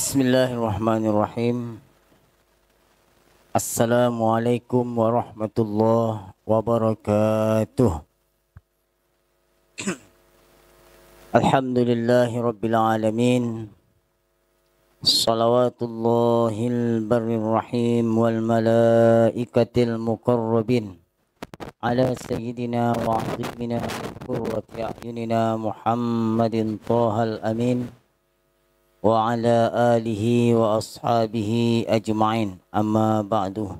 Bismillahirrahmanirrahim. Assalamualaikum warahmatullahi wabarakatuh. Alhamdulillahi rabbil alamin. Salawatullahil barrir rahim wal malaikatil muqarrabin ala sayyidina wa habibina qurrati a'yunina Muhammadin Thahal Amin wa ala alihi wa ashabihi ajma'in. Amma ba'du.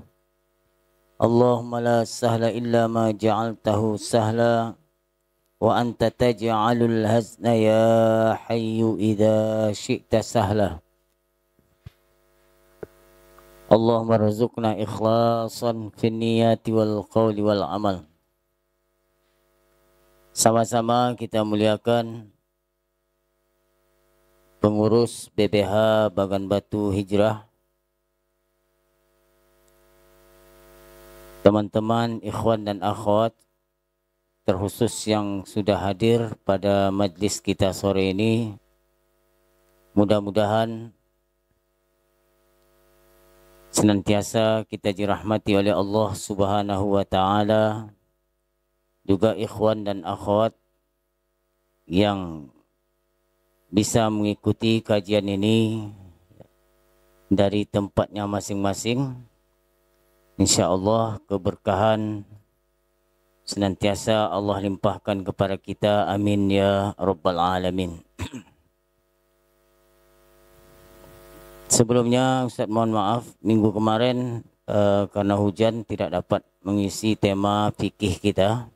Allahumma la sahla illa ma ja'altahu sahla wa anta taj'alul hazna ya hayyu idza syi'ta sahla. Allahumma rzuqna ikhlasan fin niyati wal qawli wal amal. Sama-sama kita muliakan pengurus BPH Bagan Batu Hijrah, teman-teman ikhwan dan akhwat, terkhusus yang sudah hadir pada majlis kita sore ini. Mudah-mudahan senantiasa kita dirahmati oleh Allah Subhanahu wa Ta'ala. Juga ikhwan dan akhwat yang bisa mengikuti kajian ini dari tempatnya masing-masing. Insya Allah keberkahan senantiasa Allah limpahkan kepada kita. Amin ya Rabbal Alamin. Sebelumnya Ustaz mohon maaf, minggu kemarin karena hujan tidak dapat mengisi tema fikih kita,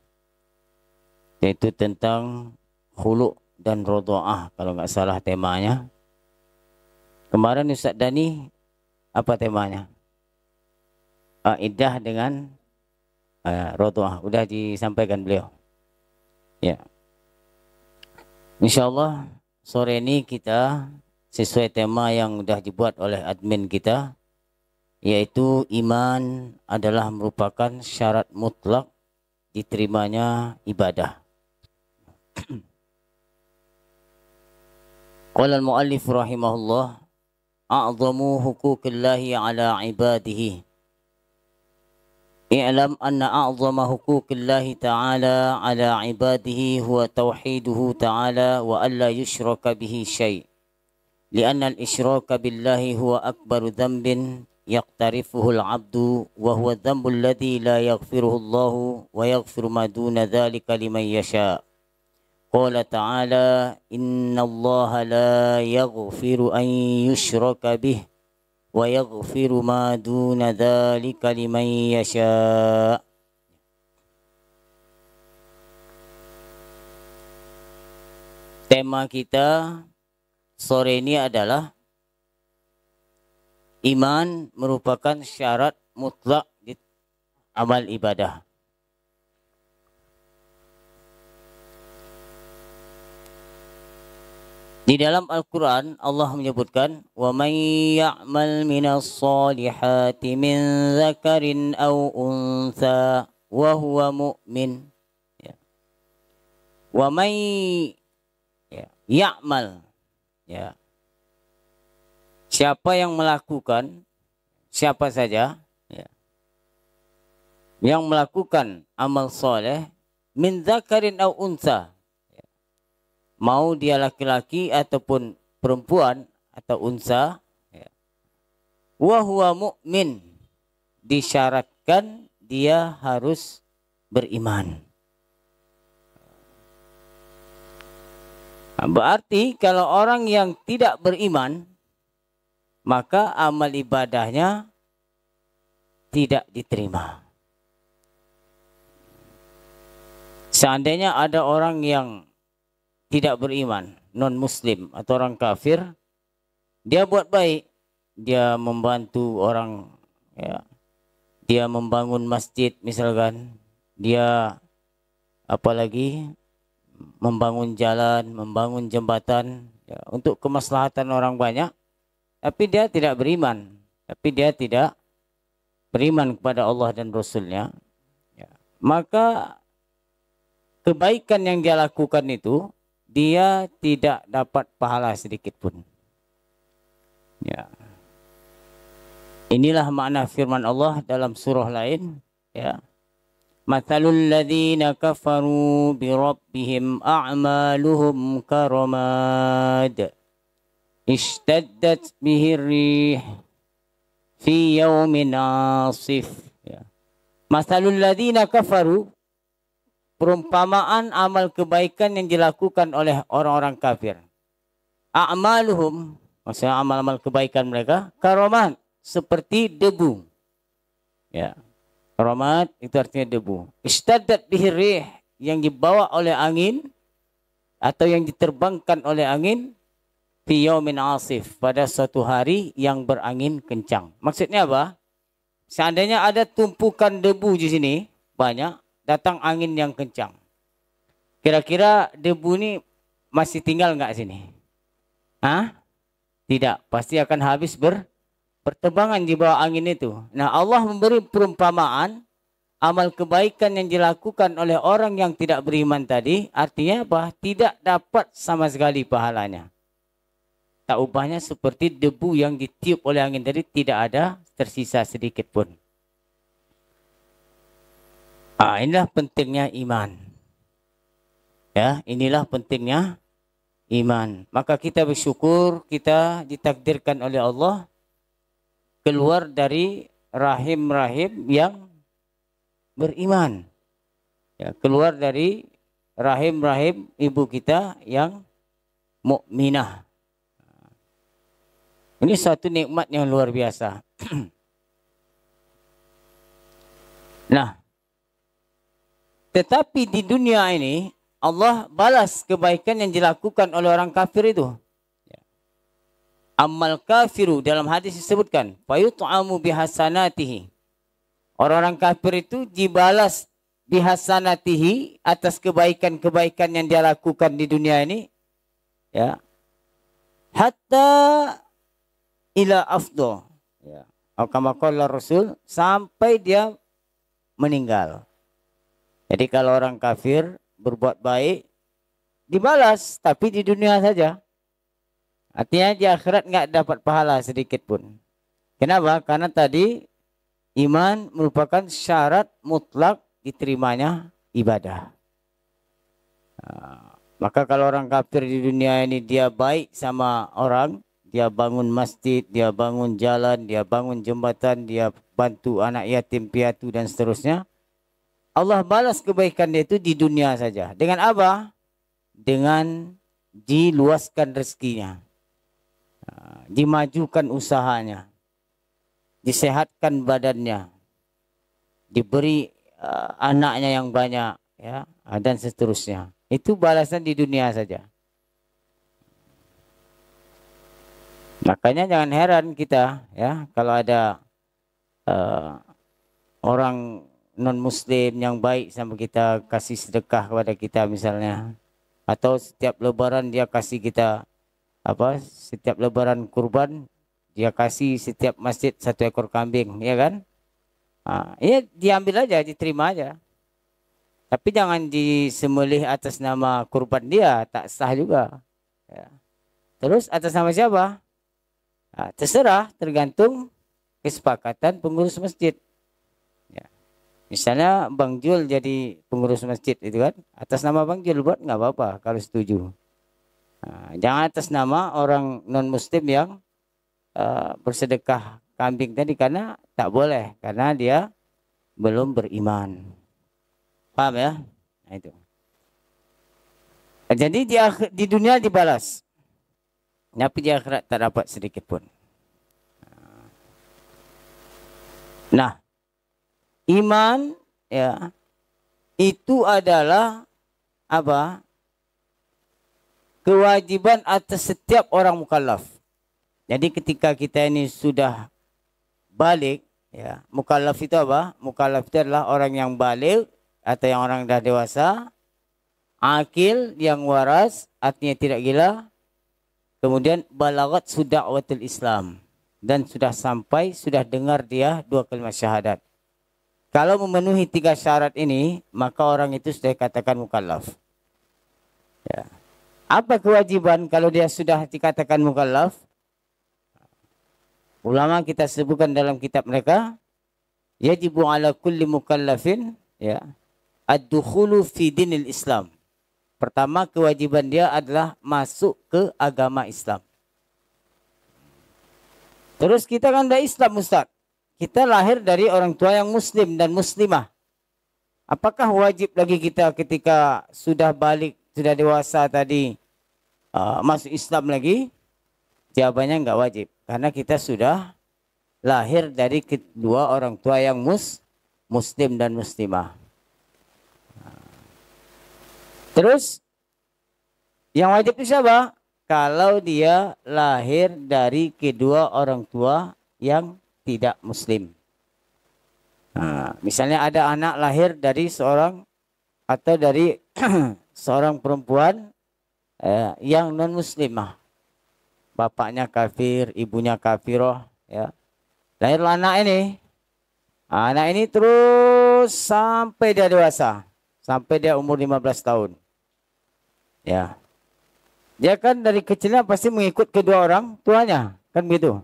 yaitu tentang khulu' dan rodoah kalau nggak salah temanya. Kemarin Ustaz Dani apa temanya? Iddah dengan rodoah. Udah disampaikan beliau. Ya. Insyaallah sore ini kita sesuai tema yang sudah dibuat oleh admin kita, yaitu iman adalah merupakan syarat mutlak diterimanya ibadah. Qala al-muallif rahimahullah, a'zamu huquqillahi ala ibadihi. I'lam anna a'zama huquqillahi ta'ala ala ibadihi huwa tauhiduhu ta'ala wa alla yushraka bihi syai'. Lianna al-isyraka billahi huwa akbaru dhanbin yaqtarifuhu al-'abdu wa huwa dhanbu alladhi la yaghfiruhu Allahu wa yaghfiru ma duna dhalika liman yasha'. Qala ta'ala inna allaha la yaghfiru an yushraka bih wa yaghfiru ma duna dhalika liman yasha'. Tema kita sore ini adalah iman merupakan syarat mutlak di amal ibadah. Di dalam Al-Quran Allah menyebutkan wa man ya'mal minas solihati min dzakarin aw untha wa huwa mu'min. Wa man ya'mal, ya. Siapa yang melakukan, siapa saja ya, yang melakukan amal soleh min dzakarin aw untha, mau dia laki-laki ataupun perempuan atau unsa, ya. Wa huwa mu'min, disyaratkan dia harus beriman. Berarti kalau orang yang tidak beriman, maka amal ibadahnya tidak diterima. Seandainya ada orang yang tidak beriman, non-muslim atau orang kafir, dia buat baik, dia membantu orang, ya, dia membangun masjid misalkan, dia apalagi membangun jalan, membangun jembatan, ya, untuk kemaslahatan orang banyak, tapi dia tidak beriman, kepada Allah dan Rasulnya, ya, maka kebaikan yang dia lakukan itu dia tidak dapat pahala sedikit pun. Inilah makna firman Allah dalam surah lain, ya. Mathalul ladzina kafaru bi rabbihim a'maluhum karamad ishtaddat bihi rih fi yaumin asif. Ya. Mathalul ladzina kafaru, perumpamaan amal kebaikan yang dilakukan oleh orang-orang kafir. A'maluhum, maksudnya amal-amal kebaikan mereka, karamat, seperti debu. Ya. Karamat itu artinya debu. Istaddat bihi rih, yang dibawa oleh angin atau yang diterbangkan oleh angin, fi yaumin asif, pada suatu hari yang berangin kencang. Maksudnya apa? Seandainya ada tumpukan debu di sini banyak, datang angin yang kencang. Kira-kira debu ini masih tinggal nggak sini? Hah? Tidak, pasti akan habis berterbangan di bawah angin itu. Nah, Allah memberi perumpamaan amal kebaikan yang dilakukan oleh orang yang tidak beriman tadi, artinya apa? Tidak dapat sama sekali pahalanya. Tak ubahnya seperti debu yang ditiup oleh angin tadi, tidak ada tersisa sedikit pun. Inilah pentingnya iman. Ya, inilah pentingnya iman. Maka kita bersyukur kita ditakdirkan oleh Allah keluar dari rahim-rahim yang beriman. Ya, keluar dari rahim-rahim ibu kita yang mukminah. Ini suatu nikmat yang luar biasa. Nah, tetapi di dunia ini Allah balas kebaikan yang dilakukan oleh orang kafir itu. Amal kafiru, dalam hadis disebutkan, fayut'amu bihasanatihi. Orang-orang kafir itu dibalas bihasanatihi, atas kebaikan-kebaikan yang dia lakukan di dunia ini, ya. Hatta ila afdal, ya. Kama qala Rasul, sampai dia meninggal. Jadi kalau orang kafir berbuat baik dibalas, tapi di dunia saja. Artinya di akhirat nggak dapat pahala sedikit pun. Kenapa? Karena tadi iman merupakan syarat mutlak diterimanya ibadah. Maka kalau orang kafir di dunia ini dia baik sama orang, dia bangun masjid, dia bangun jalan, dia bangun jembatan, dia bantu anak yatim piatu dan seterusnya, Allah balas kebaikan dia itu di dunia saja. Dengan apa? Dengan diluaskan rezekinya, dimajukan usahanya, disehatkan badannya, diberi anaknya yang banyak, ya, dan seterusnya. Itu balasan di dunia saja. Makanya jangan heran kita, ya, kalau ada orang non-muslim yang baik sama kita, kasih sedekah kepada kita misalnya, atau setiap lebaran dia kasih kita setiap lebaran kurban dia kasih setiap masjid 1 ekor kambing, ya kan? Ya diambil aja, diterima aja. Tapi jangan disembelih atas nama kurban dia, tak sah juga. Ya. Terus atas nama siapa? Terserah, tergantung kesepakatan pengurus masjid. Ya. Misalnya Bang Jul jadi pengurus masjid itu kan, atas nama Bang Jul buat nggak apa-apa kalau setuju. Jangan atas nama orang non muslim yang bersedekah kambing tadi, karena tak boleh, karena dia belum beriman. Paham ya? Nah, itu. Jadi di dunia dibalas, tapi di akhirat tak dapat sedikit pun. Nah, iman, ya, itu adalah apa? Kewajiban atas setiap orang mukallaf. Jadi ketika kita ini sudah balik, ya, mukallaf itu apa? Mukallaf itu adalah orang yang balik atau yang orang dah dewasa, akil, yang waras, artinya tidak gila, kemudian balagat sudah awatul Islam, dan sudah sampai, sudah dengar dia 2 kalimat syahadat. Kalau memenuhi 3 syarat ini, maka orang itu sudah dikatakan mukallaf. Ya. Apa kewajiban kalau dia sudah dikatakan mukallaf? ulama kita sebutkan dalam kitab mereka, yajibu ala kulli mukallafin ya ad-dukhulu fi dinil Islam. Pertama kewajiban dia adalah masuk ke agama Islam. Terus kita kan dah Islam Ustaz. Kita lahir dari orang tua yang muslim dan muslimah. Apakah wajib lagi kita ketika sudah balik, sudah dewasa tadi masuk Islam lagi? Jawabannya enggak wajib. Karena kita sudah lahir dari kedua orang tua yang muslim dan muslimah. Terus yang wajib itu siapa? Kalau dia lahir dari kedua orang tua yang tidak muslim. Nah, misalnya ada anak lahir dari seorang atau dari seorang perempuan yang non muslimah. Bapaknya kafir, ibunya kafiroh, ya. Lahirlah anak ini. Anak ini terus sampai dia dewasa, sampai dia umur 15 tahun. Ya. Dia kan dari kecilnya pasti mengikut kedua orang tuanya, kan begitu.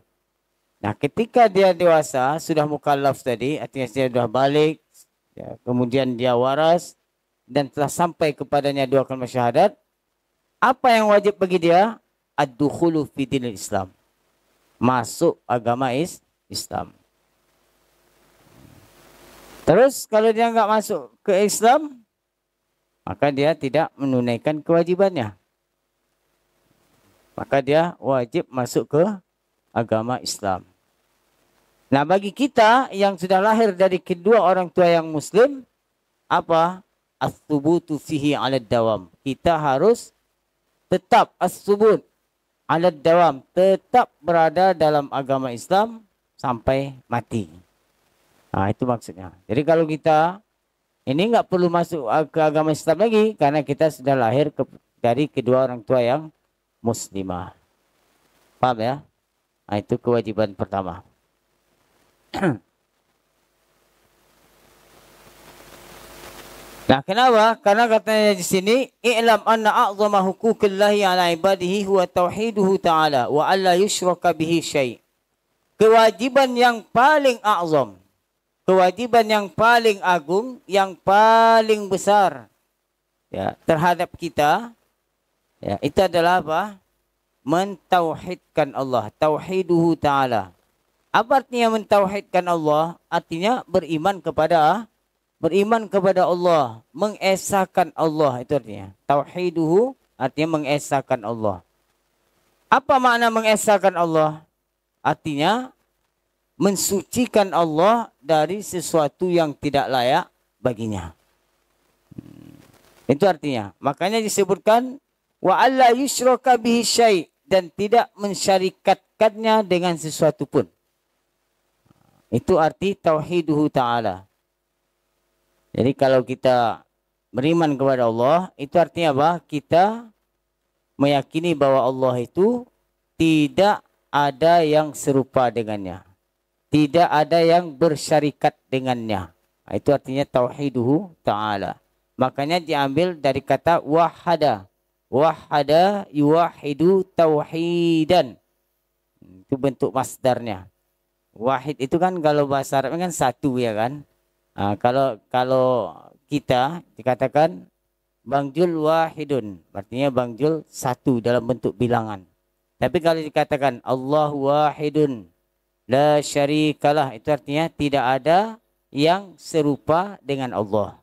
Nah, ketika dia dewasa, sudah mukallaf tadi, artinya dia sudah balik, ya, kemudian dia waras, dan telah sampai kepadanya dua kalimat syahadat, apa yang wajib bagi dia? Ad-dukhulu fi dinil Islam. Masuk agama Islam. Terus kalau dia enggak masuk ke Islam, maka dia tidak menunaikan kewajibannya. Maka dia wajib masuk ke agama Islam. Nah, bagi kita yang sudah lahir dari kedua orang tua yang muslim, apa? As-subutu fihi 'alad dawam. Kita harus tetap as-subut 'alad dawam, tetap berada dalam agama Islam sampai mati. Nah, itu maksudnya. Jadi kalau kita ini nggak perlu masuk ke agama Islam lagi karena kita sudah lahir dari kedua orang tua yang muslimah. Paham ya? Nah, itu kewajiban pertama. Nah, kenapa? Karena katanya di sini, i'lam anna a'zama huquqillahi 'ala ibadihi huwa tauhiduhu ta'ala wa alla yushraka bihi syai'. Kewajiban yang paling a'zam, kewajiban yang paling agung, yang paling besar ya terhadap kita, ya, itu adalah apa? Mentauhidkan Allah. Tauhiduhu ta'ala. Apa artinya mentauhidkan Allah? Artinya beriman kepada Allah. Mengesahkan Allah. Itu artinya. Tauhiduhu artinya mengesahkan Allah. Apa makna mengesahkan Allah? Artinya mensucikan Allah dari sesuatu yang tidak layak baginya. Itu artinya. Makanya disebutkan wa alla yusyraka bihi syai', dan tidak mensyarikatkannya dengan sesuatu pun. Itu arti tauhiduhu ta'ala. Jadi kalau kita beriman kepada Allah, itu artinya apa? Kita meyakini bahwa Allah itu tidak ada yang serupa dengannya. Tidak ada yang bersyarikat dengannya. Itu artinya tauhiduhu ta'ala. Makanya diambil dari kata wahada. Wahada yuwahidu tauhidan. Itu bentuk masdarnya. Wahid itu kan kalau bahasa Arab kan satu, ya kan. Nah, kalau kita dikatakan Bang Jul wahidun, artinya Bang Jul satu dalam bentuk bilangan. Tapi kalau dikatakan Allah wahidun la syarikalah, itu artinya tidak ada yang serupa dengan Allah.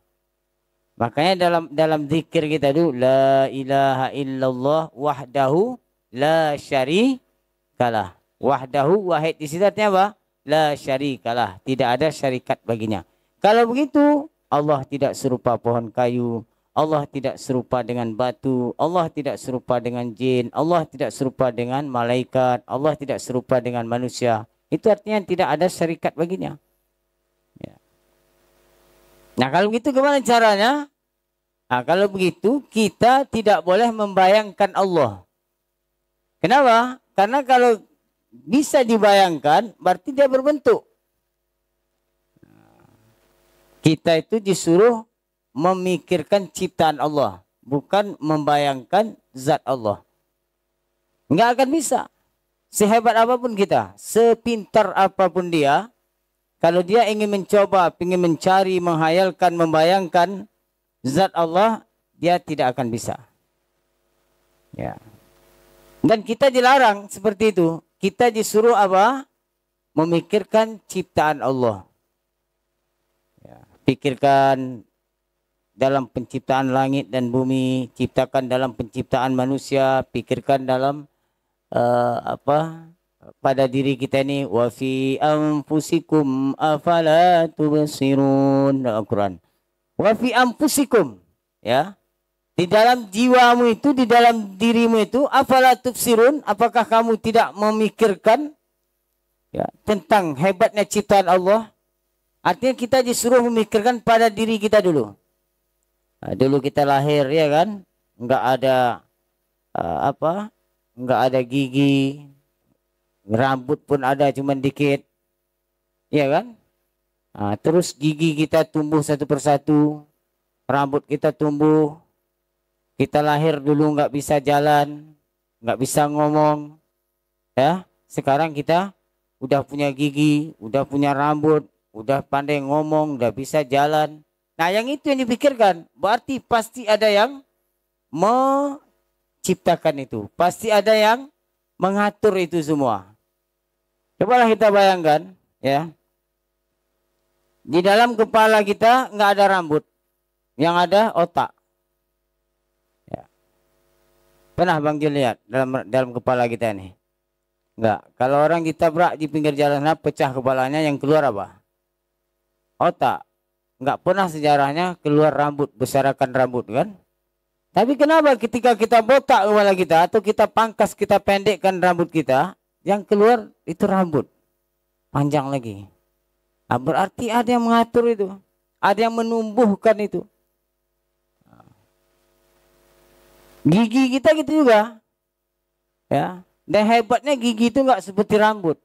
Makanya dalam zikir kita dulu la ilaha illallah wahdahu la syarikalah. Wahdahu, wahid di situ artinya apa? La syarikalah, tidak ada syarikat baginya. Kalau begitu, Allah tidak serupa pohon kayu, Allah tidak serupa dengan batu, Allah tidak serupa dengan jin, Allah tidak serupa dengan malaikat, Allah tidak serupa dengan manusia. Itu artinya tidak ada syarikat baginya. Ya. Nah, kalau begitu gimana caranya? Nah, kalau begitu kita tidak boleh membayangkan Allah. Kenapa? Karena kalau bisa dibayangkan berarti dia berbentuk. Kita itu disuruh memikirkan ciptaan Allah, bukan membayangkan zat Allah. Enggak akan bisa. sehebat apapun kita, sepintar apapun dia, kalau dia ingin mencoba, ingin mencari, menghayalkan, membayangkan zat Allah, dia tidak akan bisa. Ya. Dan kita dilarang seperti itu. Kita disuruh apa? Memikirkan ciptaan Allah. Ya. Pikirkan dalam penciptaan langit dan bumi, ciptakan dalam penciptaan manusia, pikirkan dalam pada diri kita ini, wa fi anfusikum afala tubsirun, Al-Quran. Wa fi anfusikum, ya. Di dalam jiwamu itu, di dalam dirimu itu, afala tubsirun, apakah kamu tidak memikirkan, ya, tentang hebatnya ciptaan Allah? Artinya kita disuruh memikirkan pada diri kita dulu. Nah, dulu kita lahir, ya kan, enggak ada enggak ada gigi, rambut pun ada cuman dikit, ya kan. Nah, terus gigi kita tumbuh satu persatu, rambut kita tumbuh, kita lahir dulu nggak bisa jalan, nggak bisa ngomong, ya. Sekarang kita udah punya gigi, udah punya rambut, udah pandai ngomong, udah bisa jalan. Nah, yang itu yang dipikirkan, berarti pasti ada yang menciptakan itu, pasti ada yang mengatur itu semua. Cobalah kita bayangkan, ya. Di dalam kepala kita nggak ada rambut, yang ada otak. Ya. Pernah Bang Jul lihat dalam kepala kita nih? Enggak. Kalau orang ditabrak di pinggir jalan, pecah kepalanya, yang keluar apa? Otak. Enggak pernah sejarahnya keluar rambut, besarakan rambut, kan? Tapi kenapa ketika kita botak kepala kita, atau kita pangkas, kita pendekkan rambut kita, yang keluar itu rambut panjang lagi? Nah, berarti ada yang mengatur itu, ada yang menumbuhkan itu. Gigi kita gitu juga, ya. Dan hebatnya gigi itu nggak seperti rambut,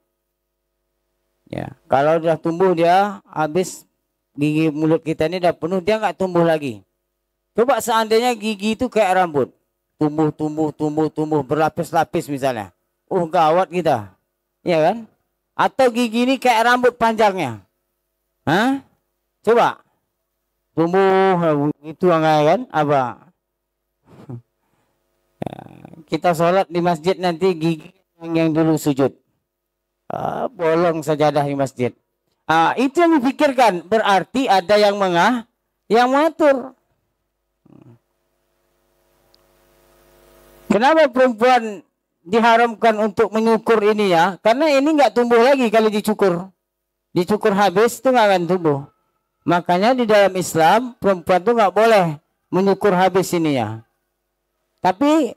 ya. Kalau udah tumbuh dia habis, gigi mulut kita ini udah penuh, dia nggak tumbuh lagi. Coba seandainya gigi itu kayak rambut, tumbuh berlapis-lapis misalnya, gawat kita, ya kan? Atau gigi ini kayak rambut panjangnya, coba tumbuh itu kan apa? Kita sholat di masjid nanti gigi yang dulu sujud, bolong sajadah di masjid. Itu yang dipikirkan, berarti ada yang mengatur. Kenapa perempuan diharamkan untuk menyukur ini, ya? Karena ini nggak tumbuh lagi kalau dicukur. Dicukur habis itu nggak akan tumbuh. Makanya di dalam Islam perempuan itu nggak boleh menyukur habis ini, ya. Tapi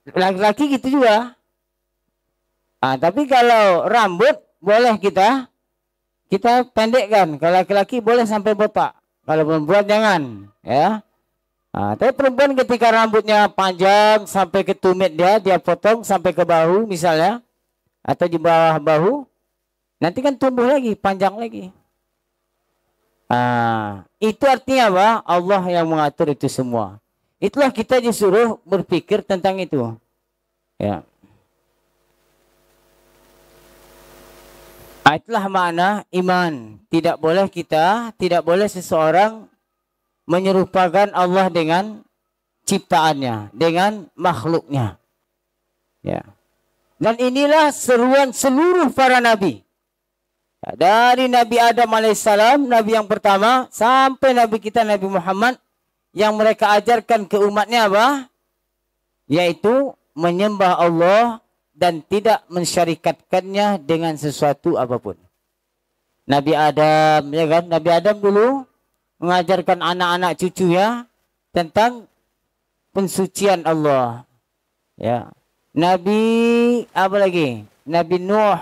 laki-laki gitu juga. Tapi kalau rambut boleh kita pendekkan. Kalau laki-laki boleh sampai botak. Kalau perempuan jangan, ya. Tapi perempuan ketika rambutnya panjang sampai ke tumit dia potong sampai ke bahu misalnya, atau di bawah bahu, nanti kan tumbuh lagi, panjang lagi. Itu artinya apa? Allah yang mengatur itu semua. Itulah kita disuruh berpikir tentang itu, ya. Itulah makna iman. Tidak boleh seseorang menyerupakan Allah dengan ciptaannya, dengan makhluknya, ya. Dan inilah seruan seluruh para nabi, dari Nabi Adam alaihissalam, nabi yang pertama, sampai nabi kita Nabi Muhammad, yang mereka ajarkan ke umatnya apa? Yaitu menyembah Allah dan tidak mensyarikatkannya dengan sesuatu apapun. Nabi Adam, ya kan? Nabi Adam dulu mengajarkan anak-anak cucunya tentang pensucian Allah, ya. Nabi apa lagi? Nabi Nuh,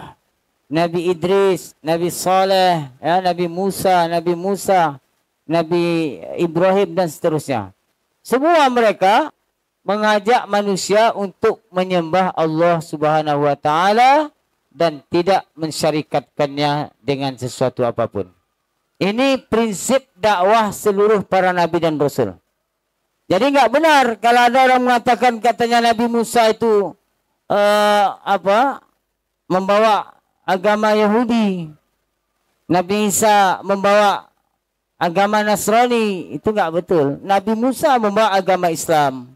Nabi Idris, Nabi Saleh, ya, Nabi Musa, Nabi Ibrahim dan seterusnya. Semua mereka mengajak manusia untuk menyembah Allah Subhanahu wa taala dan tidak mensyarikatkannya dengan sesuatu apapun. Ini prinsip dakwah seluruh para nabi dan rasul. Jadi nggak benar kalau ada orang mengatakan katanya Nabi Musa itu membawa agama Yahudi. Nabi Isa membawa agama Nasrani, itu enggak betul. Nabi Musa membawa agama Islam.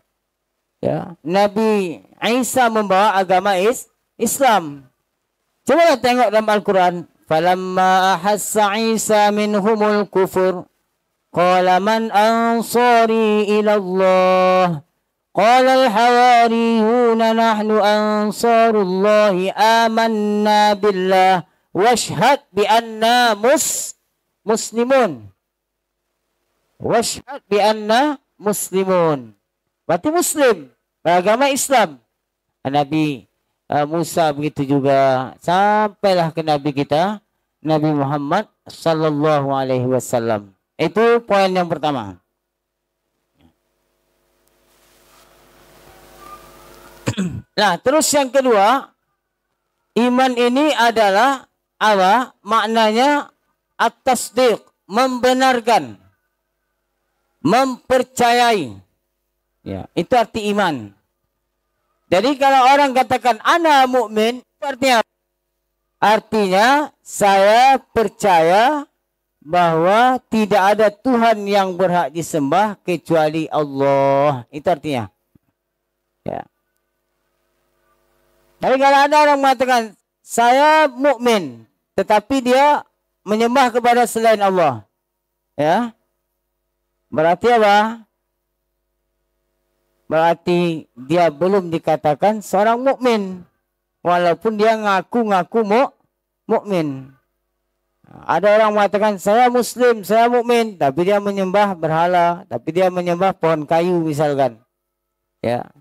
Ya, Nabi Isa membawa agama Islam. Coba tengok dalam Al-Quran. Falamma ahassa Isa minhumul kufur. Qala man ansari ila Allah. Qala al-hawariyuna nahnu ansarullahi amanna billah. Washhad bi anna muslimun. Washhad bi anna muslimun. Berarti Muslim. Beragama Islam. Nabi Musa begitu juga. Sampailah ke Nabi kita. Nabi Muhammad sallallahu alaihi wasallam. Itu poin yang pertama. Nah, terus yang kedua. Iman ini adalah apa? Maknanya at-tasdiq. Membenarkan. Mempercayai. Ya, itu arti iman. Jadi kalau orang katakan ana mukmin, itu artinya apa? Artinya saya percaya bahwa tidak ada Tuhan yang berhak disembah kecuali Allah. Itu artinya. Ya. Tapi kalau ada orang mengatakan saya mukmin, tetapi dia menyembah kepada selain Allah. Ya. Berarti apa? Berarti dia belum dikatakan seorang mukmin, walaupun dia ngaku-ngaku mukmin. Ada orang mengatakan saya Muslim, saya mukmin, tapi dia menyembah berhala, tapi dia menyembah pohon kayu misalkan. Ya,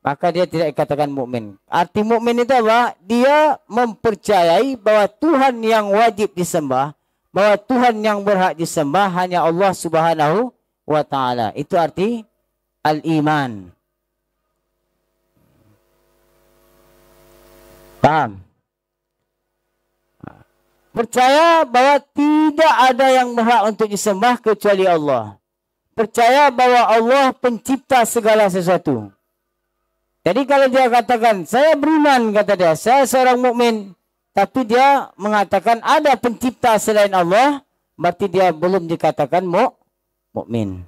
maka dia tidak dikatakan mukmin. Arti mukmin itu apa? Dia mempercayai bahwa Tuhan yang wajib disembah, bahwa Tuhan yang berhak disembah hanya Allah Subhanahu wa Ta'ala. Itu arti al-iman. Paham? Percaya bahwa tidak ada yang berhak untuk disembah kecuali Allah. Percaya bahwa Allah pencipta segala sesuatu. Jadi kalau dia katakan, saya beriman, kata dia, saya seorang mukmin, tapi dia mengatakan ada pencipta selain Allah, berarti dia belum dikatakan mukmin.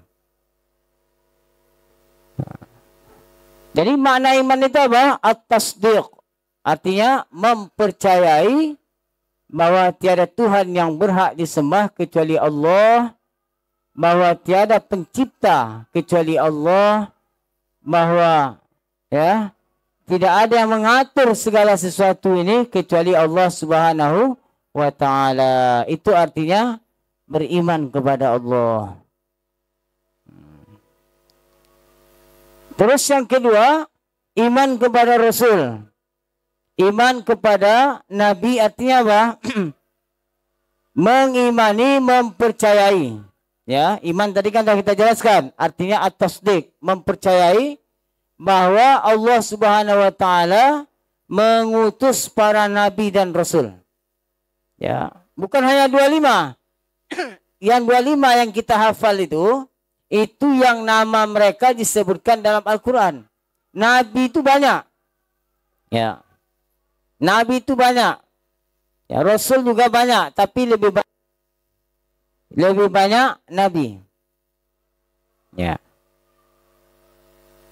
Jadi makna iman itu apa? At-tasdiq. Artinya mempercayai bahwa tiada Tuhan yang berhak disembah kecuali Allah. Bahwa tiada pencipta kecuali Allah. Bahwa ya tidak ada yang mengatur segala sesuatu ini kecuali Allah Subhanahu wa Ta'ala. Itu artinya beriman kepada Allah. Terus yang kedua, iman kepada Rasul. Iman kepada Nabi artinya apa? Mengimani, mempercayai. Ya, iman tadi kan sudah kita jelaskan. Artinya at-tasdiq, mempercayai bahwa Allah Subhanahu wa Ta'ala mengutus para nabi dan rasul. Ya, bukan hanya 25. Yang 25 yang kita hafal itu yang nama mereka disebutkan dalam Al-Quran. Nabi itu banyak. Ya. Nabi itu banyak. Ya, Rasul juga banyak. Tapi lebih banyak Nabi. Ya.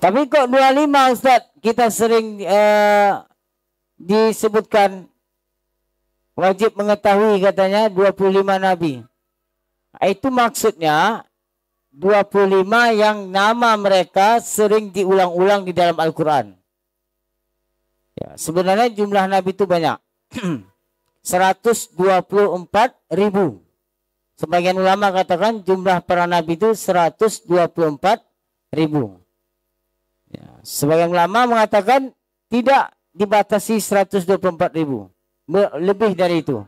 Tapi kok 25 Ustaz? Kita sering disebutkan wajib mengetahui katanya 25 Nabi. Itu maksudnya 25 yang nama mereka sering diulang-ulang di dalam Al-Quran. Ya, sebenarnya jumlah Nabi itu banyak. 124.000. Sebagian ulama katakan jumlah para Nabi itu 124.000. Ya, sebagian ulama mengatakan tidak dibatasi 124.000. Lebih dari itu.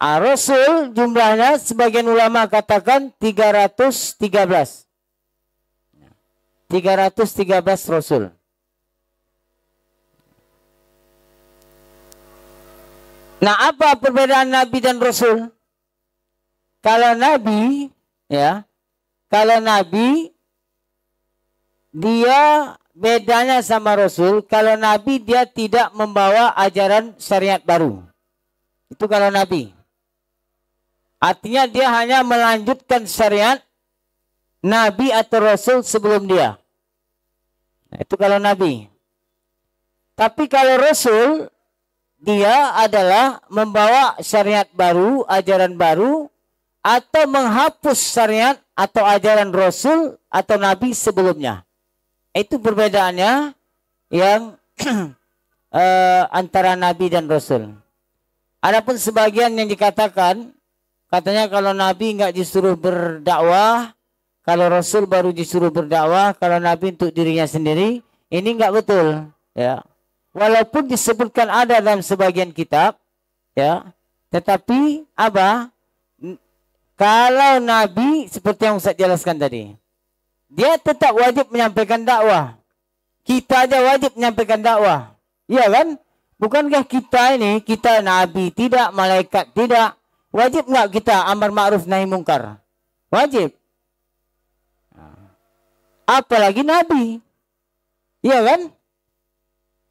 Rasul jumlahnya sebagian ulama katakan 313. 313 Rasul. Nah, apa perbedaan Nabi dan Rasul? Kalau Nabi, ya, kalau Nabi dia bedanya sama Rasul, kalau Nabi dia tidak membawa ajaran syariat baru. Itu kalau Nabi. Artinya dia hanya melanjutkan syariat Nabi atau Rasul sebelum dia. Nah, itu kalau Nabi. Tapi kalau Rasul, dia adalah membawa syariat baru, ajaran baru, atau menghapus syariat atau ajaran Rasul atau Nabi sebelumnya. Itu perbedaannya yang antara Nabi dan Rasul. Adapun sebagian yang dikatakan, katanya kalau Nabi nggak disuruh berdakwah, kalau Rasul baru disuruh berdakwah, kalau Nabi untuk dirinya sendiri, ini nggak betul. Ya, walaupun disebutkan ada dalam sebagian kitab, ya, tetapi apa? Kalau Nabi seperti yang Ustaz jelaskan tadi, dia tetap wajib menyampaikan dakwah. Kita aja wajib menyampaikan dakwah. Iya kan? Bukankah kita ini, kita Nabi tidak, malaikat tidak. Wajib nggak kita amar ma'ruf nahi mungkar? Wajib. Apalagi Nabi. Iya kan?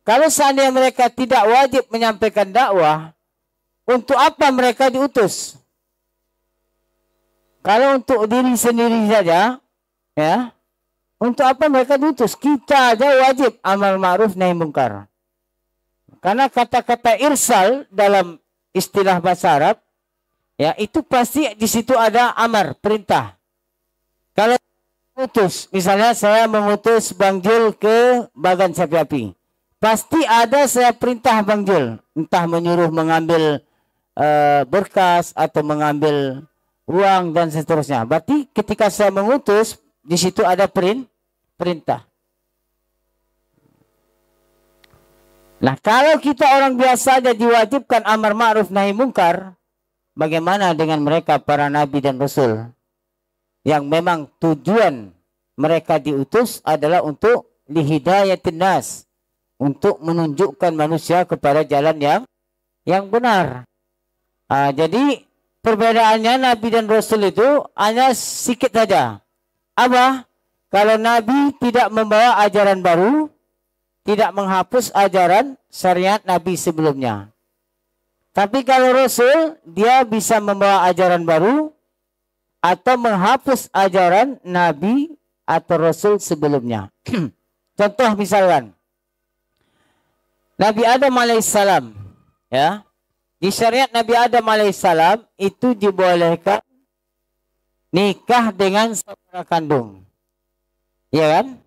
Kalau seandainya mereka tidak wajib menyampaikan dakwah, untuk apa mereka diutus? Kalau untuk diri sendiri saja, ya, untuk apa mereka diutus? Kita aja wajib amal ma'ruf nahi mungkar. Karena kata-kata irsal dalam istilah bahasa Arab, ya, itu pasti di situ ada amar, perintah. Kalau utus, misalnya saya mengutus Bang Jul ke Bagan Sapi Api, pasti ada saya perintah Bang Jul, entah menyuruh mengambil berkas atau mengambil uang dan seterusnya. Berarti ketika saya mengutus, di situ ada perintah. Nah, kalau kita orang biasa aja diwajibkan amar ma'ruf nahi mungkar, bagaimana dengan mereka para nabi dan rasul yang memang tujuan mereka diutus adalah untuk lihidayatin nas, untuk menunjukkan manusia kepada jalan yang benar. Jadi perbedaannya Nabi dan Rasul itu hanya sedikit saja. Apa? Kalau Nabi tidak membawa ajaran baru, tidak menghapus ajaran syariat Nabi sebelumnya. Tapi kalau Rasul, dia bisa membawa ajaran baru atau menghapus ajaran Nabi atau Rasul sebelumnya. Contoh misalkan, Nabi Adam alaihissalam, ya. Di syariat Nabi Adam alaihissalam itu dibolehkan nikah dengan saudara kandung. Ya kan?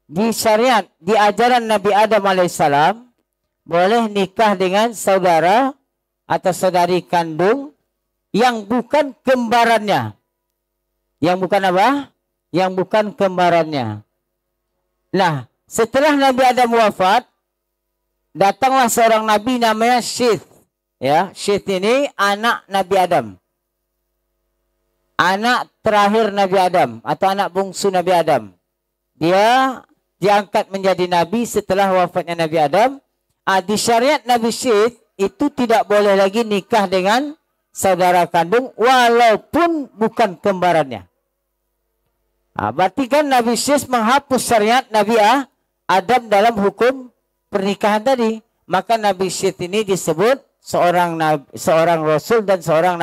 Di syariat, di ajaran Nabi Adam alaihissalam boleh nikah dengan saudara atau saudari kandung yang bukan kembarannya. Yang bukan apa? Yang bukan kembarannya. Nah, setelah Nabi Adam wafat, datanglah seorang nabi namanya Syith. Ya, Syith ini anak Nabi Adam. Anak terakhir Nabi Adam atau anak bungsu Nabi Adam. Dia diangkat menjadi nabi setelah wafatnya Nabi Adam. Di syariat Nabi Syith itu tidak boleh lagi nikah dengan saudara kandung walaupun bukan kembarannya. Berarti kan Nabi Syith menghapus syariat Nabi Adam dalam hukum pernikahan tadi. Maka Nabi Syith ini disebut seorang rasul dan seorang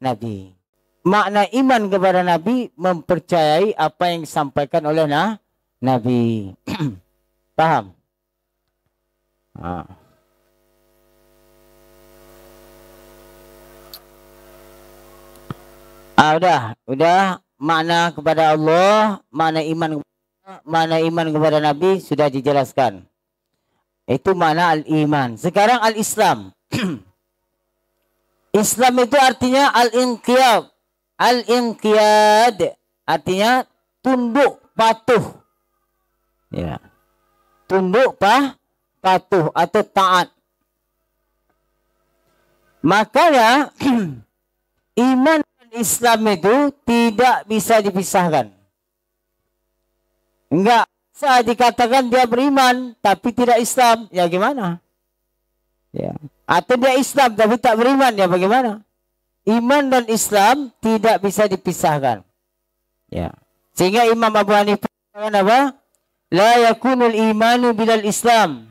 nabi. Makna iman kepada nabi mempercayai apa yang disampaikan oleh nabi. Paham? Udah makna kepada Allah, makna iman kepada nabi sudah dijelaskan. Itu makna al-iman. Sekarang al-Islam. Islam itu artinya al-inqiyad. Al-inqiyad artinya tunduk, patuh. Ya. Tunduk, patuh atau taat. Makanya iman dan Islam itu tidak bisa dipisahkan. Enggak. Saya dikatakan dia beriman tapi tidak Islam, ya gimana? Ya. Atau dia Islam tapi tak beriman, ya bagaimana? Iman dan Islam tidak bisa dipisahkan. Ya. Sehingga Imam Abu Hanifah apa? la yakunul imanu bilal Islam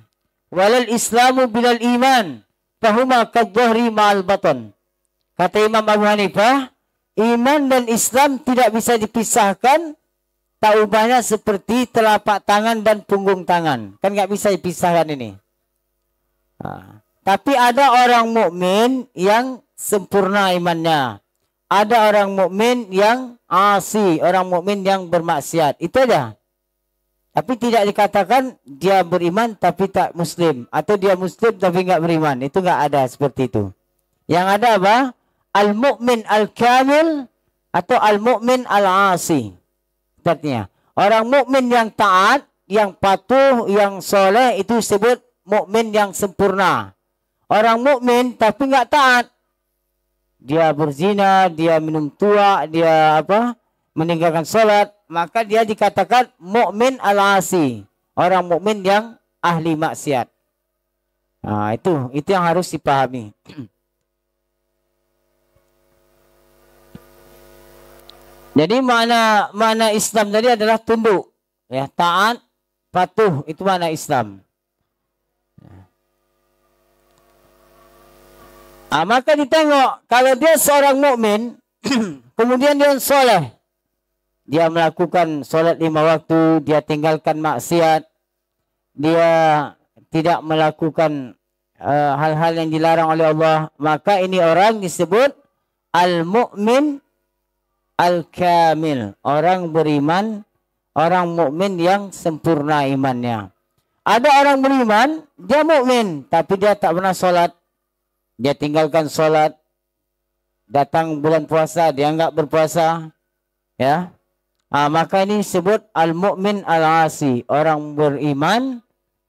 walal Islamu bilal iman fahuma kadzuhri ma'al baton. Kata Imam Abu Hanifah, iman dan Islam tidak bisa dipisahkan, tak ubahnya seperti telapak tangan dan punggung tangan. Kan nggak bisa dipisahkan ini. Tapi ada orang mukmin yang sempurna imannya. Ada orang mukmin yang asi, orang mukmin yang bermaksiat. Itu aja. Tapi tidak dikatakan dia beriman tapi tak muslim. Atau dia muslim tapi nggak beriman. Itu nggak ada seperti itu. Yang ada apa? Al-mu'min al-kamil atau al-mu'min al-asi. Artinya, orang mukmin yang taat, yang patuh, yang soleh itu disebut mukmin yang sempurna. Orang mukmin tapi nggak taat. Dia berzina, dia minum tua, dia meninggalkan sholat, maka dia dikatakan mukmin al-asi. Orang mukmin yang ahli maksiat. Nah, itu yang harus dipahami. Jadi mana Islam tadi adalah tunduk, ya, taat, patuh, itu mana Islam. Maka ditengok kalau dia seorang mukmin, kemudian dia soleh, dia melakukan sholat 5 waktu, dia tinggalkan maksiat, dia tidak melakukan hal-hal yang dilarang oleh Allah, maka ini orang disebut al-mu'min al-kamil, orang beriman, orang mukmin yang sempurna imannya. Ada orang beriman, dia mukmin, tapi dia tak pernah sholat, dia tinggalkan sholat, datang bulan puasa, dia enggak berpuasa, ya. Maka ini disebut al-mu'min al-asi, orang beriman,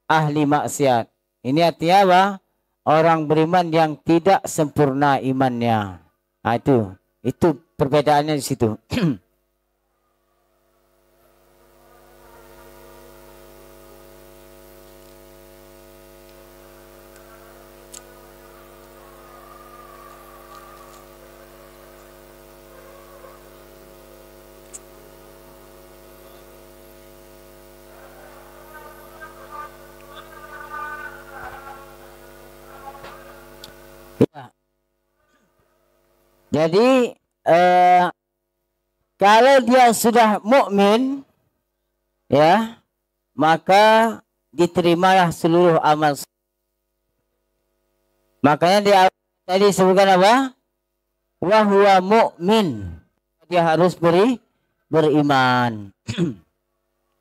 ahli maksiat. Ini artinya apa? Orang beriman yang tidak sempurna imannya. Itu perbedaannya di situ. Jadi kalau dia sudah mukmin, ya, maka diterimalah seluruh amal. Makanya dia tadi sebutkan apa? Wa huwa mu'min. Dia harus beriman.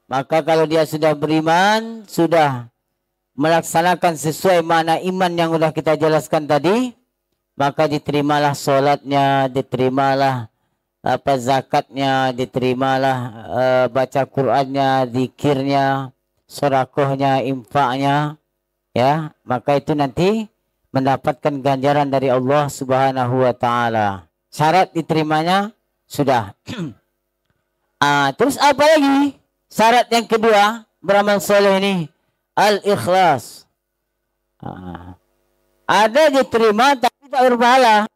Maka kalau dia sudah beriman, sudah melaksanakan sesuai makna iman yang sudah kita jelaskan tadi, maka diterimalah sholatnya, diterimalah zakatnya, diterimalah baca Qur'annya, zikirnya, sedekahnya, infaknya, ya. Maka itu nanti mendapatkan ganjaran dari Allah Subhanahu wa taala. Syarat diterimanya sudah. Terus apa lagi? Syarat yang kedua beramal soleh ini al-ikhlas. Ada diterima tapi tak berpahala.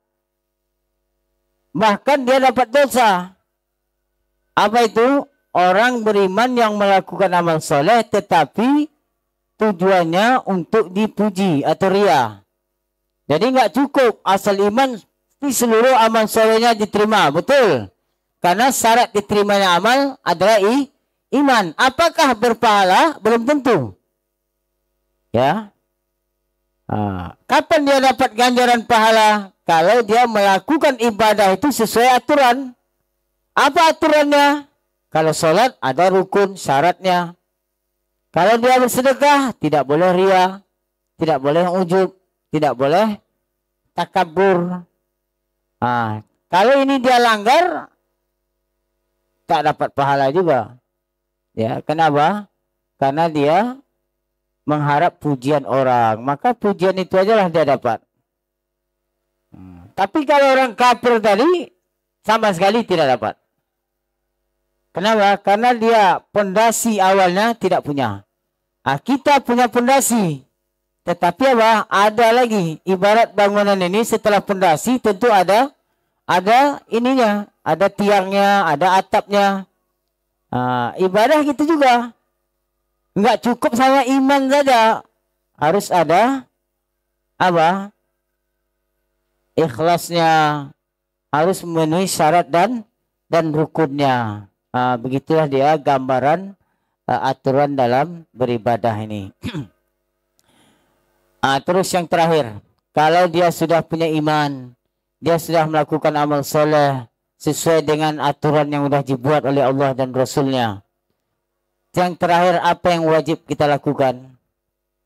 Bahkan dia dapat dosa. Apa itu? Orang beriman yang melakukan amal soleh tetapi tujuannya untuk dipuji atau ria. Jadi nggak cukup asal iman, seluruh amal solehnya diterima. Betul. Karena syarat diterimanya amal adalah iman. Apakah berpahala? Belum tentu. Ya. Kapan dia dapat ganjaran pahala? Kalau dia melakukan ibadah itu sesuai aturan. Apa aturannya? Kalau sholat ada rukun syaratnya. Kalau dia bersedekah tidak boleh ria, tidak boleh ujub, tidak boleh takabur. Kalau ini dia langgar, tak dapat pahala juga. Ya, kenapa? Karena dia mengharap pujian orang, maka pujian itu ajalah dia dapat. Tapi kalau orang kafir tadi sama sekali tidak dapat. Kenapa? Karena dia pondasi awalnya tidak punya. Kita punya pondasi, tetapi apa? Ada lagi. Ibarat bangunan ini setelah pondasi tentu ada ininya, ada tiangnya, ada atapnya. Ibadah gitu juga. Enggak cukup sama iman saja. Harus ada apa? Ikhlasnya, harus memenuhi syarat dan rukunnya. Begitulah dia gambaran aturan dalam beribadah ini. Terus yang terakhir, kalau dia sudah punya iman, dia sudah melakukan amal soleh sesuai dengan aturan yang sudah dibuat oleh Allah dan Rasulnya. Yang terakhir, apa yang wajib kita lakukan?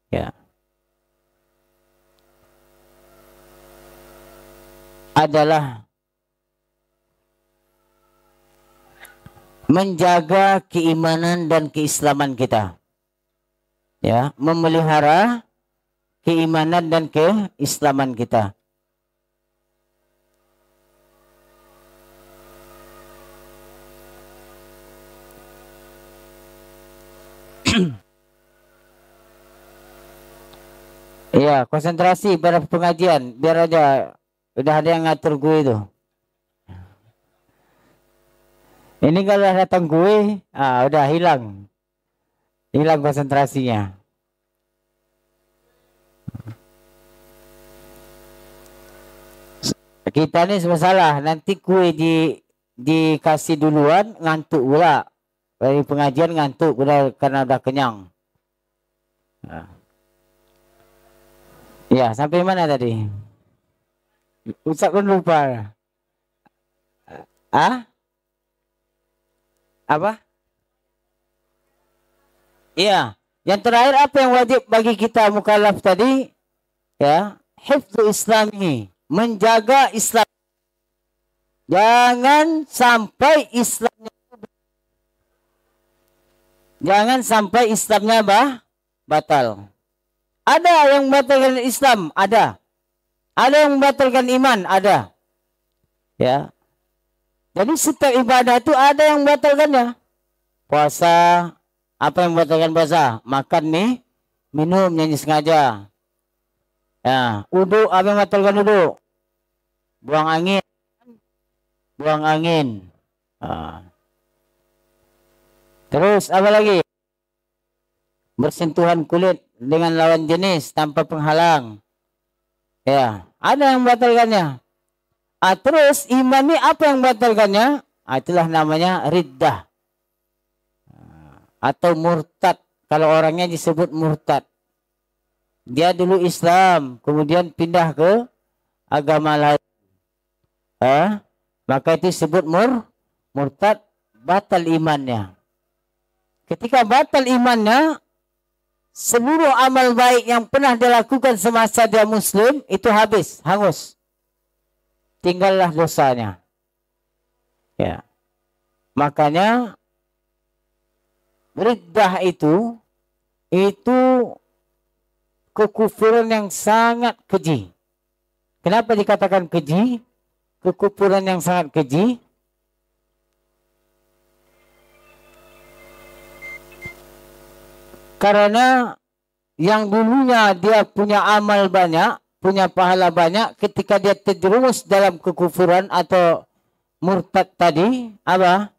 Ya, adalah menjaga keimanan dan keislaman kita. Ya, memelihara keimanan dan keislaman kita. Ya, konsentrasi pada pengajian. Biar aja udah ada yang ngatur gue itu. Ini kalau datang gue, udah hilang. Hilang konsentrasinya. Kita ini masalah. Nanti gue dikasih duluan, ngantuk pula. Dari pengajian ngantuk karena udah kenyang. Ya, sampai mana tadi? Ustaz pun lupa. Apa? Iya. Yang terakhir, apa yang wajib bagi kita mukallaf tadi? Ya, hifdzu islami, menjaga Islam. Jangan sampai Islamnya batal. Ada yang membatalkan Islam, ada. Ada yang membatalkan iman, ada. Ya. Jadi setiap ibadah itu ada yang membatalkannya. Puasa, apa yang membatalkan puasa? Makan minum, nyanyi sengaja. Ya, wudu, apa yang membatalkan wudu? Buang angin. Terus apa lagi? Bersentuhan kulit dengan lawan jenis tanpa penghalang. Ya, ada yang membatalkannya. Terus iman ini apa yang membatalkannya? Itulah namanya riddah. Atau murtad. Kalau orangnya disebut murtad. Dia dulu Islam, kemudian pindah ke agama lain. Maka itu disebut murtad, batal imannya. Ketika batal imannya, seluruh amal baik yang pernah dilakukan semasa dia muslim itu habis, hangus. Tinggallah dosanya. Ya. Makanya riddah itu kekufuran yang sangat keji. Kenapa dikatakan keji? Kekufuran yang sangat keji. Karena yang dulunya dia punya amal banyak, punya pahala banyak, ketika dia terjerumus dalam kekufuran atau murtad tadi, apa?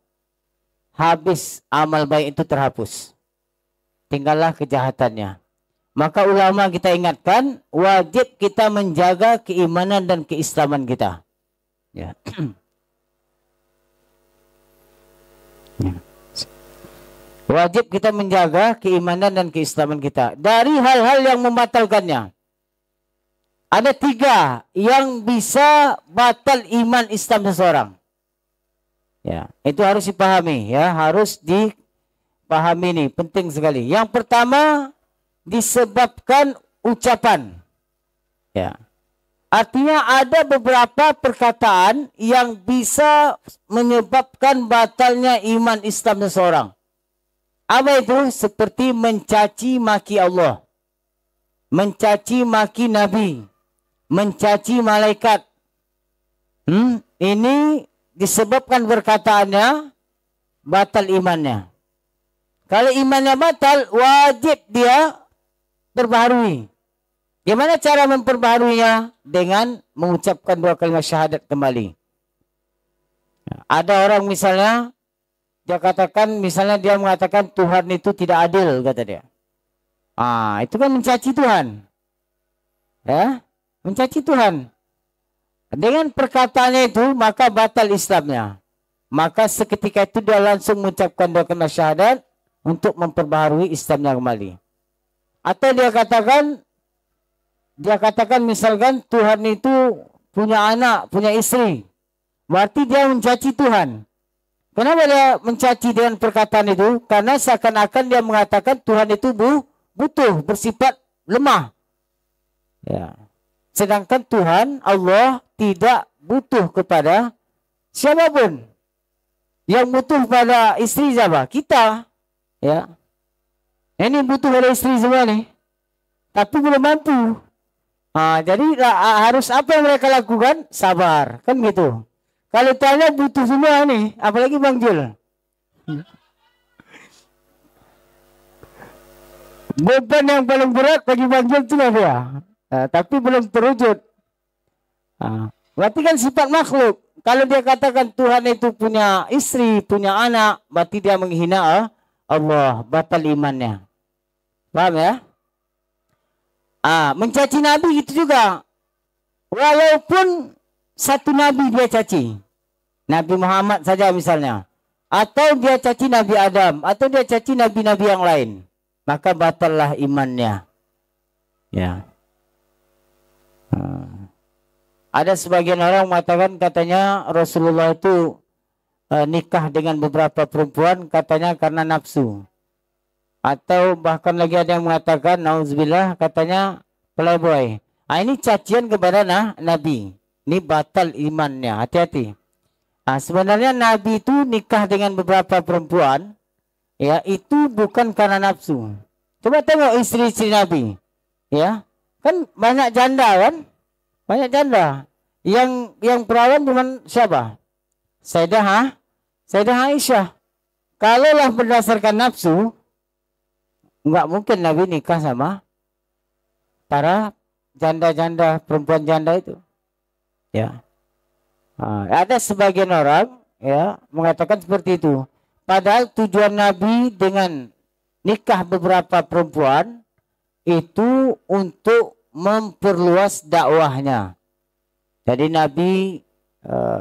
Habis amal baik itu terhapus. Tinggallah kejahatannya. Maka ulama kita ingatkan, wajib kita menjaga keimanan dan keislaman kita. Ya. Wajib kita menjaga keimanan dan keislaman kita. Dari hal-hal yang membatalkannya. Ada 3 yang bisa batal iman Islam seseorang. Ya, itu harus dipahami. Ya, harus dipahami ini. Penting sekali. Yang pertama, disebabkan ucapan. Ya. Artinya ada beberapa perkataan yang bisa menyebabkan batalnya iman Islam seseorang. Apa itu? Seperti mencaci maki Allah, mencaci maki Nabi, mencaci malaikat. Ini disebabkan perkataannya batal imannya. Kalau imannya batal, wajib dia perbaharui. Gimana cara memperbaharuinya? Dengan mengucapkan 2 kalimat syahadat kembali. Ada orang misalnya dia katakan, misalnya dia mengatakan Tuhan itu tidak adil, kata dia. Itu kan mencaci Tuhan. Ya, mencaci Tuhan. Dengan perkataannya itu, maka batal Islamnya. Maka seketika itu dia langsung mengucapkan dua kalimat syahadat untuk memperbaharui Islamnya kembali. Atau dia katakan misalkan Tuhan itu punya anak, punya istri. Berarti dia mencaci Tuhan. Kenapa dia mencaci dengan perkataan itu? Karena seakan-akan dia mengatakan Tuhan itu butuh, bersifat lemah. Ya. Sedangkan Tuhan, Allah tidak butuh kepada siapapun. Yang butuh pada istri siapa? Kita. Ya. Ini butuh pada istri semua nih. Tapi belum mampu. Jadi harus apa yang mereka lakukan? Sabar. Kan gitu. Kalau tanya butuh semua nih. Apalagi Bang Jul. Beban yang paling berat bagi Bang Jul itu dia. Tapi belum terwujud. Berarti kan sifat makhluk. Kalau dia katakan Tuhan itu punya istri, punya anak, berarti dia menghina Allah, batal imannya. Paham ya? Mencaci Nabi itu juga. Walaupun satu Nabi dia caci. Nabi Muhammad saja misalnya. Atau dia caci Nabi Adam. Atau dia caci Nabi-Nabi yang lain. Maka batallah imannya. Ya. Ada sebagian orang mengatakan katanya Rasulullah itu nikah dengan beberapa perempuan katanya karena nafsu. Atau bahkan lagi ada yang mengatakan nauzubillah katanya playboy. Ini cacian kepada Nabi. Ini batal imannya. Hati-hati. Sebenarnya Nabi itu nikah dengan beberapa perempuan. Ya, itu bukan karena nafsu. Coba tengok istri-istri Nabi. Ya. Kan banyak janda kan? Banyak janda. Yang perawan cuma siapa? Sayyidah Aisyah. Kalaulah berdasarkan nafsu, enggak mungkin Nabi nikah sama para janda-janda, perempuan janda itu. Ya. Ada sebagian orang ya mengatakan seperti itu. Padahal tujuan Nabi dengan nikah beberapa perempuan itu untuk memperluas dakwahnya. Jadi Nabi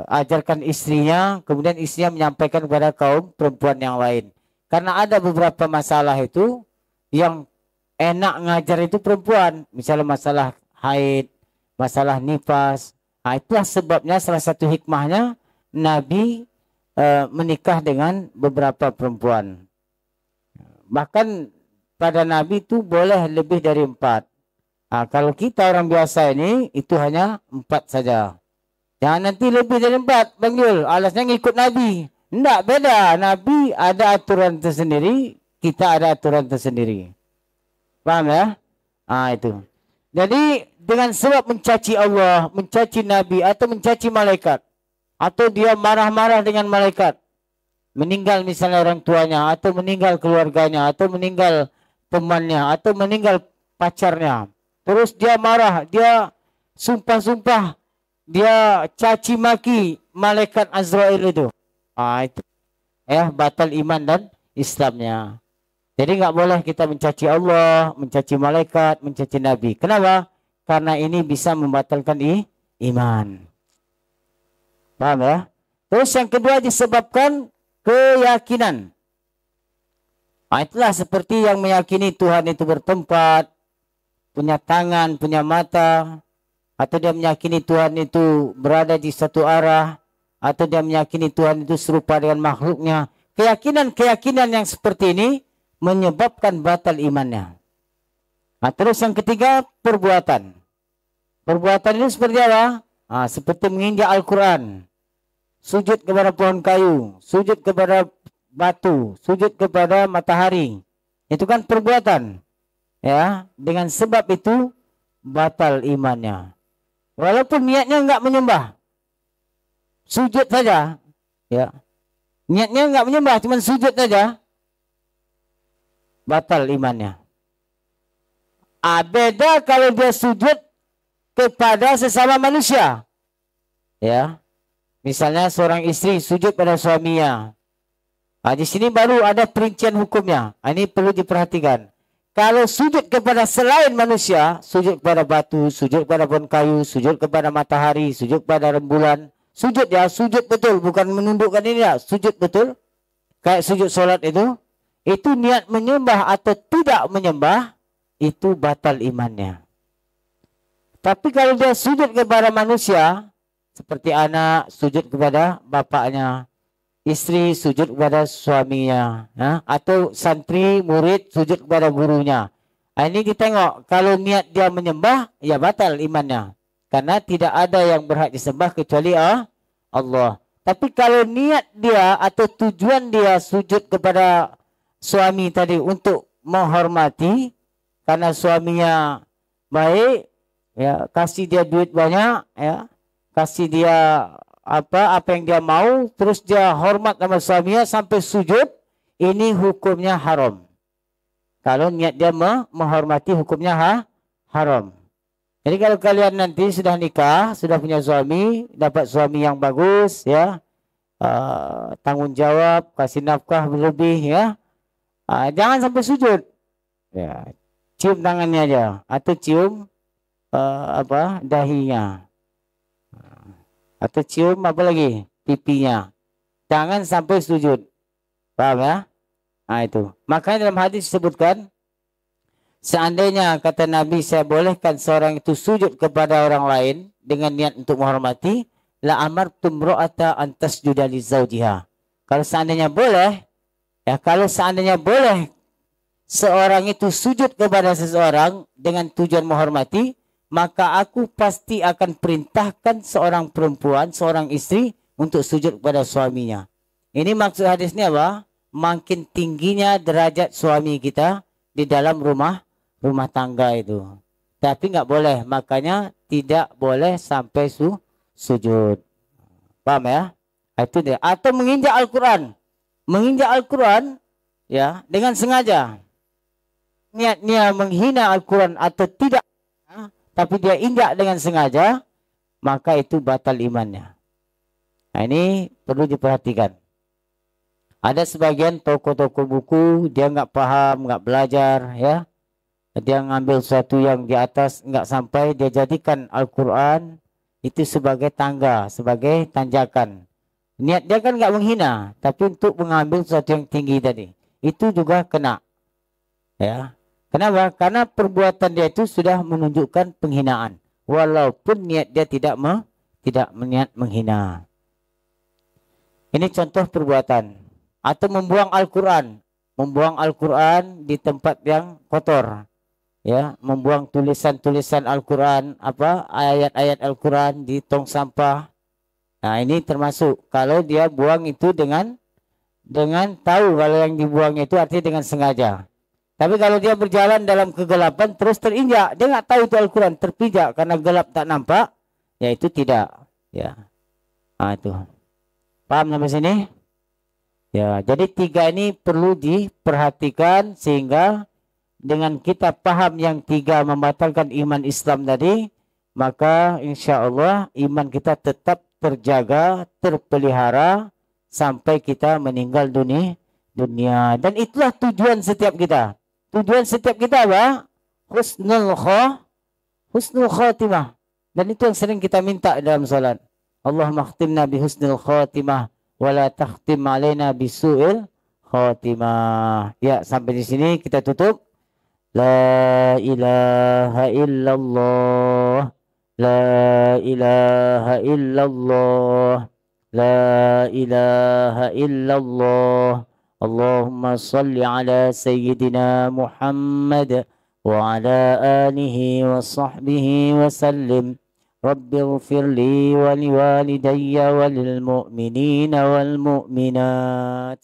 ajarkan istrinya, kemudian istrinya menyampaikan kepada kaum perempuan yang lain. Karena ada beberapa masalah itu yang enak ngajar itu perempuan. Misalnya masalah haid, masalah nifas. Itulah sebabnya salah satu hikmahnya Nabi menikah dengan beberapa perempuan. Bahkan pada Nabi itu boleh lebih dari 4. Kalau kita orang biasa ini itu hanya 4 saja. Jangan nanti lebih dari 4, Bang Yul. Alasnya ngikut Nabi. Tidak, beda. Nabi ada aturan tersendiri, kita ada aturan tersendiri. Paham ya? Itu. Jadi dengan sebab mencaci Allah, mencaci Nabi atau mencaci malaikat, atau dia marah-marah dengan malaikat, meninggal misalnya orang tuanya, atau meninggal keluarganya, atau meninggal temannya, atau meninggal pacarnya. Terus dia marah, dia sumpah-sumpah, dia caci maki malaikat Azrail itu. Itu batal iman dan Islamnya. Jadi nggak boleh kita mencaci Allah, mencaci malaikat, mencaci Nabi. Kenapa? Karena ini bisa membatalkan iman. Paham ya? Terus yang kedua disebabkan keyakinan. Itulah seperti yang meyakini Tuhan itu bertempat, punya tangan, punya mata, atau dia meyakini Tuhan itu berada di satu arah, atau dia meyakini Tuhan itu serupa dengan makhluknya. Keyakinan-keyakinan yang seperti ini menyebabkan batal imannya. Terus yang ketiga, perbuatan. Perbuatan ini seperti apa? Seperti menginjak Al-Quran, sujud kepada pohon kayu, sujud kepada batu, sujud kepada matahari. Itu kan perbuatan. Ya, dengan sebab itu batal imannya. Walaupun niatnya enggak menyembah, sujud saja, ya. Niatnya enggak menyembah, cuma sujud saja, batal imannya. Beda kalau dia sujud kepada sesama manusia. Ya. Misalnya seorang istri sujud pada suaminya. Di sini baru ada perincian hukumnya. Ini perlu diperhatikan. Kalau sujud kepada selain manusia, sujud kepada batu, sujud kepada pohon kayu, sujud kepada matahari, sujud kepada rembulan, sujud ya, sujud betul, bukan menundukkan ini ya, sujud betul. Kayak sujud solat itu niat menyembah atau tidak menyembah, itu batal imannya. Tapi kalau dia sujud kepada manusia, seperti anak sujud kepada bapaknya, istri sujud kepada suaminya, atau santri murid sujud kepada gurunya. Ini kita tengok, kalau niat dia menyembah, ya batal imannya. Karena tidak ada yang berhak disembah kecuali Allah. Tapi kalau niat dia atau tujuan dia sujud kepada suami tadi untuk menghormati, karena suaminya baik, ya kasih dia duit banyak, ya kasih dia apa yang dia mau, terus dia hormat sama suaminya sampai sujud, ini hukumnya haram. Kalau niat dia menghormati, hukumnya haram. Jadi kalau kalian nanti sudah nikah, sudah punya suami, dapat suami yang bagus, ya, tanggung jawab, kasih nafkah berlebih, ya, jangan sampai sujud, ya, cium tangannya aja, atau cium dahinya, atau cium apa lagi, pipinya, jangan sampai sujud, paham ya? Itu. Makanya dalam hadis disebutkan, seandainya kata Nabi saya bolehkan seorang itu sujud kepada orang lain dengan niat untuk menghormati, la amartum ra'ata an tasjuda li zaujiha. Kalau seandainya boleh, ya kalau seandainya boleh seorang itu sujud kepada seseorang dengan tujuan menghormati, maka aku pasti akan perintahkan seorang perempuan, seorang istri untuk sujud kepada suaminya. Ini maksud hadisnya apa? Makin tingginya derajat suami kita di dalam rumah tangga itu. Tapi nggak boleh, makanya tidak boleh sampai sujud. Paham ya? Itu dia. Atau menginjak Al-Quran. Menginjak Al-Quran, ya, dengan sengaja. Niatnya menghina Al-Quran atau tidak, tapi dia injak dengan sengaja, maka itu batal imannya. Nah, ini perlu diperhatikan. Ada sebagian toko-toko buku, dia nggak paham, nggak belajar, ya. Dia ngambil sesuatu yang di atas, nggak sampai, dia jadikan Al-Quran itu sebagai tangga, sebagai tanjakan. Niat dia kan nggak menghina, tapi untuk mengambil sesuatu yang tinggi tadi. Itu juga kena. Ya. Kenapa? Karena perbuatan dia itu sudah menunjukkan penghinaan. Walaupun niat dia tidak niat menghina. Ini contoh perbuatan. Atau membuang Al-Quran. Membuang Al-Quran di tempat yang kotor. Ya, membuang tulisan-tulisan Al-Quran, ayat-ayat Al-Quran di tong sampah. Nah, ini termasuk kalau dia buang itu dengan tahu kalau yang dibuang itu artinya dengan sengaja. Tapi kalau dia berjalan dalam kegelapan terus terinjak, dia nggak tahu itu Al-Quran, terpijak karena gelap tak nampak, ya itu tidak. Ya, itu. Paham sampai sini? Ya, jadi tiga ini perlu diperhatikan sehingga dengan kita paham yang tiga membatalkan iman Islam tadi, maka insya Allah iman kita tetap terjaga, terpelihara sampai kita meninggal dunia. Dan itulah tujuan setiap kita. Tujuan setiap kita apa? Husnul khatimah. Dan itu yang sering kita minta dalam salat. Allahumma khtimna bi husnul khatimah wa la takhtim alaina bisu'il khatimah. Ya, sampai di sini kita tutup. La ilaha illallah. La ilaha illallah. La ilaha illallah. Allahumma salli ala sayyidina Muhammad wa ala alihi wa sahbihi wa sallim. Rabbi ighfir li wa liwalidayya wa lil mu'minina wal mu'minat.